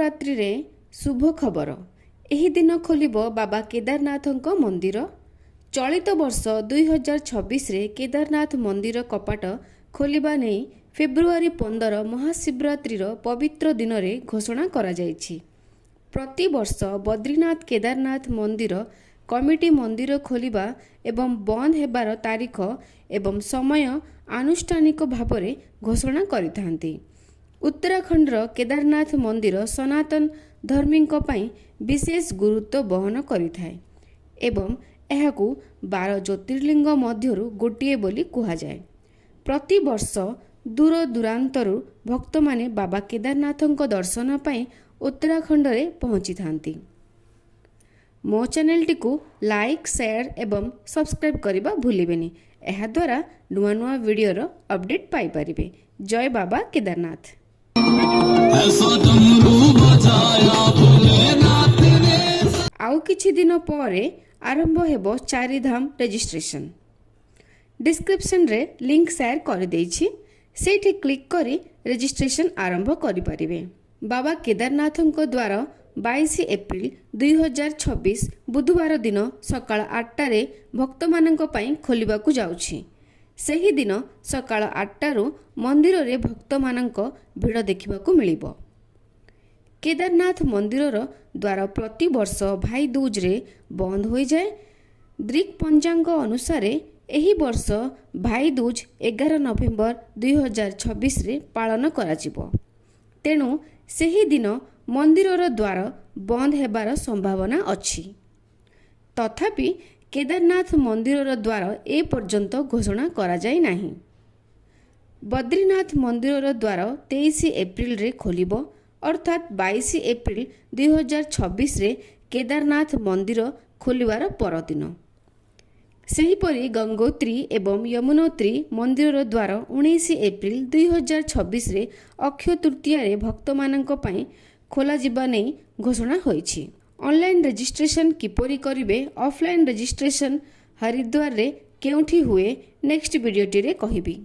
महाशिवरात्रि रे शुभ खबर। एही दिन खोलिबो बाबा केदारनाथଙ୍କ मंदिर। चलित वर्ष 2026 रे केदारनाथ मंदिर कपाट खोलिबा नै फेब्रुआरी 15 महाशिवरात्रि पवित्र दिन रे घोषणा करा जायछि। प्रति वर्ष बद्रीनाथ केदारनाथ मंदिर कमिटी मंदिर खोलिबा एवं बंद हेबार तारीख एवं समय आनुष्ठानिक भावरे घोषणा करिथांती। उत्तराखंड केदारनाथ मंदिर सनातन धर्मींक पई विशेष गुरुत्व बहन करिथाय एवं एहाकू 12 ज्योतिर्लिंग मध्यरु गोटिए बोली कुहा जाय। प्रति वर्ष दूर दूरांतरु भक्त माने बाबा केदारनाथंक दर्शन पई उत्तराखंड रे पहुंची थांती। मो चैनल टी को लाइक शेयर एवं सब्सक्राइब करबा भूलिबेनी। एहा द्वारा नुआ नुआ वीडियो रो अपडेट पाई परिबे। जय बाबा केदारनाथ। आउ किछि दिन परे आरंभ हेबो चारिधाम रजिस्ट्रेशन। डिस्क्रिप्शन रे लिंक शेयर कर देछि, सेठी क्लिक करी रजिस्ट्रेशन आरंभ करि परिबे। बाबा केदारनाथंक द्वारा 22 एप्रिल 2026 बुधवार दिन सकाळ 8 रे भक्त मानंक पई खोलिबाकू जाउछि। ସେହି ଦିନ ସକାଳ 8ଟାରୁ ମନ୍ଦିରରେ ଭକ୍ତମାନଙ୍କ ଭିଡ଼ ଦେଖିବାକୁ ମିଳିବ। କେଦାରନାଥ ମନ୍ଦିରର ଦ୍ୱାର ପ୍ରତିବର୍ଷ ଭାଇ ଦୂଜରେ ବନ୍ଦ ହୋଇଯାଏ। ଗ୍ରୀକ୍ ପଞ୍ଚାଙ୍ଗ ଅନୁସାରେ ଏହି ବର୍ଷ ଭାଇ ଦୂଜ 11 ନଭେମ୍ବର 2026ରେ ପାଳନ କରାଯିବ। ତେଣୁ ସେହି ଦିନ ମନ୍ଦିରର ଦ୍ୱାର ବନ୍ଦ ହେବାର ସମ୍ଭାବନା ଅଛି। ତଥାପି केदारनाथ मंदिरर द्वार ए पर्यंत घोषणा करा जाय नाही। बद्रीनाथ मंदिरर द्वार 23 एप्रिल रे खोलिबो, अर्थात 22 एप्रिल 2026 रे केदारनाथ मंदिर खोलिवार परदिन। सेहीपरि गंगोत्री एवं यमुनोत्री मंदिरर द्वार 19 एप्रिल 2026 रे अक्षय तृतीया रे भक्त मानंक पई खोला जिबा नै घोषणा होईछि। ऑनलाइन रजिस्ट्रेशन किपरि करिवे, ऑफलाइन रजिस्ट्रेशन हरिद्वार रे केउठी हुए नेक्स्ट वीडियो टी रे कहिबी।